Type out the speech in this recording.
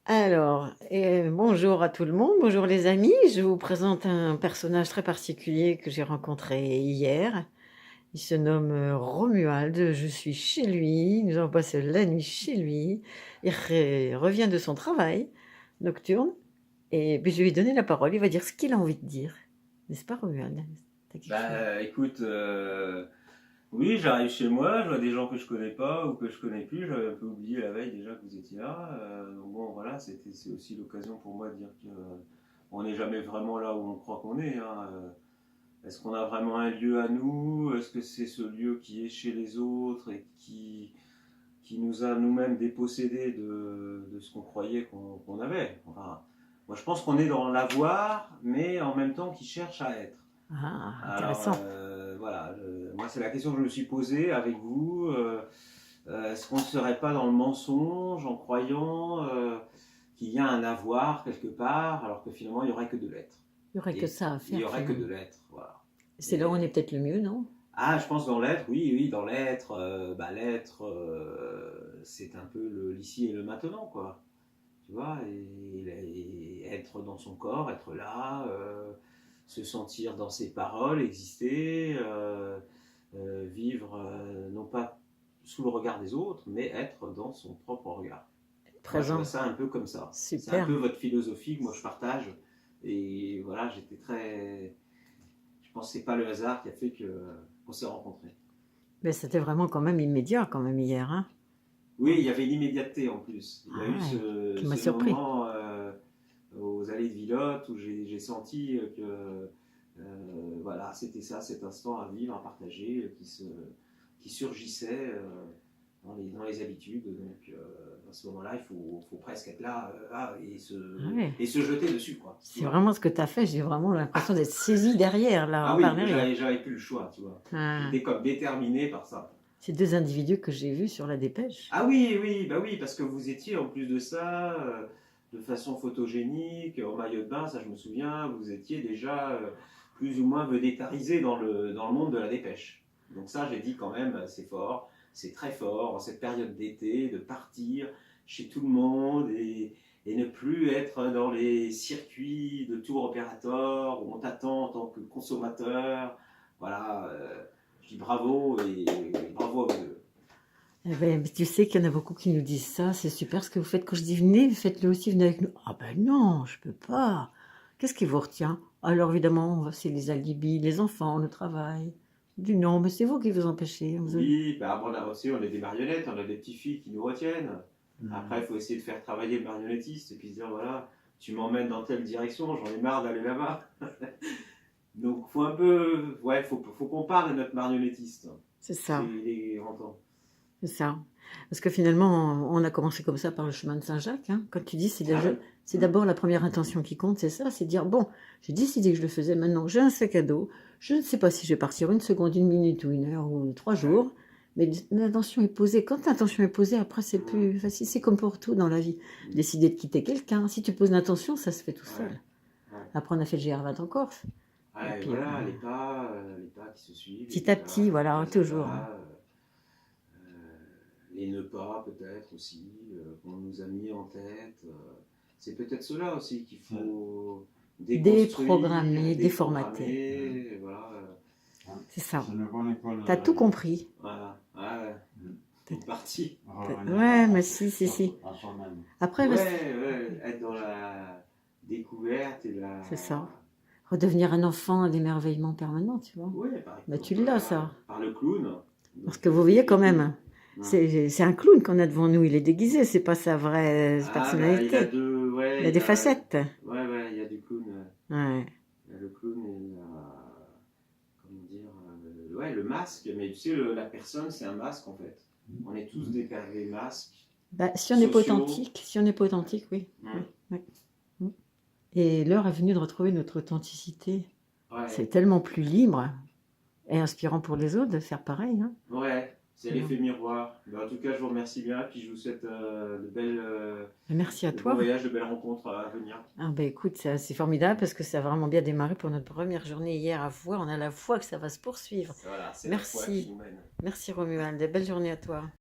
Bonjour à tout le monde, bonjour les amis. Je vous présente un personnage très particulier que j'ai rencontré hier. Il se nomme Romuald. Je suis chez lui. Nous avons passé la nuit chez lui. Revient de son travail nocturne et puis je vais lui donner la parole. Il va dire ce qu'il a envie de dire. N'est-ce pas, Romuald? T'as quelque chose? Bah écoute, oui, j'arrive chez moi, je vois des gens que je connais pas ou que je connais plus, j'avais un peu oublié la veille déjà que vous étiez là. Donc bon voilà, c'est aussi l'occasion pour moi de dire que on n'est jamais vraiment là où on croit qu'on est, hein. Est-ce qu'on a vraiment un lieu à nous? Est-ce que c'est ce lieu qui est chez les autres et qui nous a nous-mêmes dépossédés de ce qu'on croyait qu'on avait? Enfin, moi je pense qu'on est dans l'avoir, mais en même temps qui cherche à être. Ah, Alors intéressant. voilà, moi c'est la question que je me suis posée avec vous. Est-ce qu'on ne serait pas dans le mensonge en croyant qu'il y a un avoir quelque part, alors que finalement il n'y aurait que de l'être. Il n'y aurait que Et ça à il n'y faire aurait que de finalement. l'être, voilà. C'est là où on est Et, peut-être le mieux, non? ah, je pense dans l'être, oui, oui, dans l'être, l'être, c'est un peu l'ici et le maintenant, quoi. Tu vois, et être dans son corps, être là, se sentir dans ses paroles, exister, vivre non pas sous le regard des autres, mais être dans son propre regard. Moi, je vois Présent. ça un peu comme ça. C'est un Super. peu votre philosophie que moi je partage. Et voilà, j'étais très. Je pense que c'est pas le hasard qui a fait qu'on s'est rencontrés. Mais c'était vraiment quand même immédiat quand même hier, hein? Oui, il y avait l'immédiateté en plus. Il y a Ah eu ouais, qui m'a ce surpris. moment aux allées de Villotte où j'ai senti que voilà, c'était ça, cet instant à vivre, à partager, qui surgissait dans les habitudes. Donc à ce moment-là, faut presque être là, Ah ouais, et se jeter dessus, quoi. Tu c'est vois. vraiment ce que tu as fait. J'ai vraiment l'impression d'être saisie derrière, là, Ah par oui, mais derrière. j'avais plus le choix, tu vois. Ah, J'étais comme déterminé par ça. ces deux individus que j'ai vus sur la dépêche. Ah oui, oui, bah oui, parce que vous étiez en plus de ça, de façon photogénique, en maillot de bain, ça je me souviens, vous étiez déjà plus ou moins vedettarisé dans le monde de la dépêche. Donc ça, j'ai dit quand même, c'est fort, c'est très fort en cette période d'été de partir chez tout le monde et ne plus être dans les circuits de tour opérateur où on t'attend en tant que consommateur. Voilà, je dis bravo et bravo à vous deux. Eh ben, tu sais qu'il y en a beaucoup qui nous disent ça. C'est super ce que vous faites. Quand je dis venez, faites-le aussi, venez avec nous. Ah ben non, je peux pas. Qu'est-ce qui vous retient? Alors évidemment, c'est les alibis, les enfants, le travail. Je dis non, mais c'est vous qui vous empêchez. Oui, bah bon, là aussi, on est des marionnettes, on a des petites filles qui nous retiennent. Après, il faut essayer de faire travailler le marionnettiste et puis se dire voilà, tu m'emmènes dans telle direction, j'en ai marre d'aller là-bas. Donc, faut un peu. Ouais, faut qu'on parle à notre marionnettiste. C'est C'est ça. les grands temps. C'est ça. Parce que finalement, on a commencé comme ça par le chemin de Saint-Jacques, hein. Quand tu dis, Ah ouais. c'est d'abord la première intention qui compte, c'est ça, c'est dire, bon, j'ai décidé que je le faisais, maintenant j'ai un sac à dos, je ne sais pas si je vais partir une seconde, une minute ou une heure ou 3 jours, mais l'intention est posée. Quand l'intention est posée, après c'est plus facile, c'est comme pour tout dans la vie. Décider de quitter quelqu'un, si tu poses l'intention, ça se fait tout seul. Ouais, ouais. Après on a fait le GR20 en Corse, et Ouais, puis voilà, les pas qui se suivent, petit à petit, voilà, les toujours, hein. pas, les ne pas peut-être aussi, qu'on nous a mis en tête. C'est peut-être cela aussi qu'il faut déconstruire, Déprogrammer, déformater, déprogrammer, voilà. c'est ça. C'est une bonne école de T'as la tout vie. compris. Voilà, ouais, une partie. Revenir Ouais, mais si, si, si. à soi-même. Après, Ouais, ouais, être dans la découverte et la. c'est ça. Redevenir un enfant d'émerveillement permanent, tu vois. Ouais, par Mais exemple, tu l'as, ça. par le clown. Parce Donc, que vous voyez quand les même, clowns. Ouais. c'est un clown qu'on a devant nous. Il est déguisé, c'est pas sa vraie Ah, bah, il a personnalité. deux. Il Ouais, a des facettes. ouais, ouais, il y a du clown. Ouais. Il y a le clown et il y a. Comment dire ouais, le masque. Mais tu sais, la personne, c'est un masque en fait. On est tous des masques Bah, si on n'est pas sociaux. authentique, si on n'est pas authentique, oui. Oui, Mm. oui. Mm. Et l'heure est venue de retrouver notre authenticité. C'est Ouais, tellement plus libre et inspirant pour les autres de faire pareil, hein. ouais, c'est Non. l'effet miroir. Ben, en tout cas, je vous remercie bien, puis je vous souhaite Merci à de bons toi. voyages, de belles rencontres à venir. Ah bah écoute, c'est formidable parce que ça a vraiment bien démarré pour notre première journée hier à voir. On a la foi que ça va se poursuivre. Voilà, c'est la foi qui Merci. nous mène. Merci Romuald. Belle journée à toi.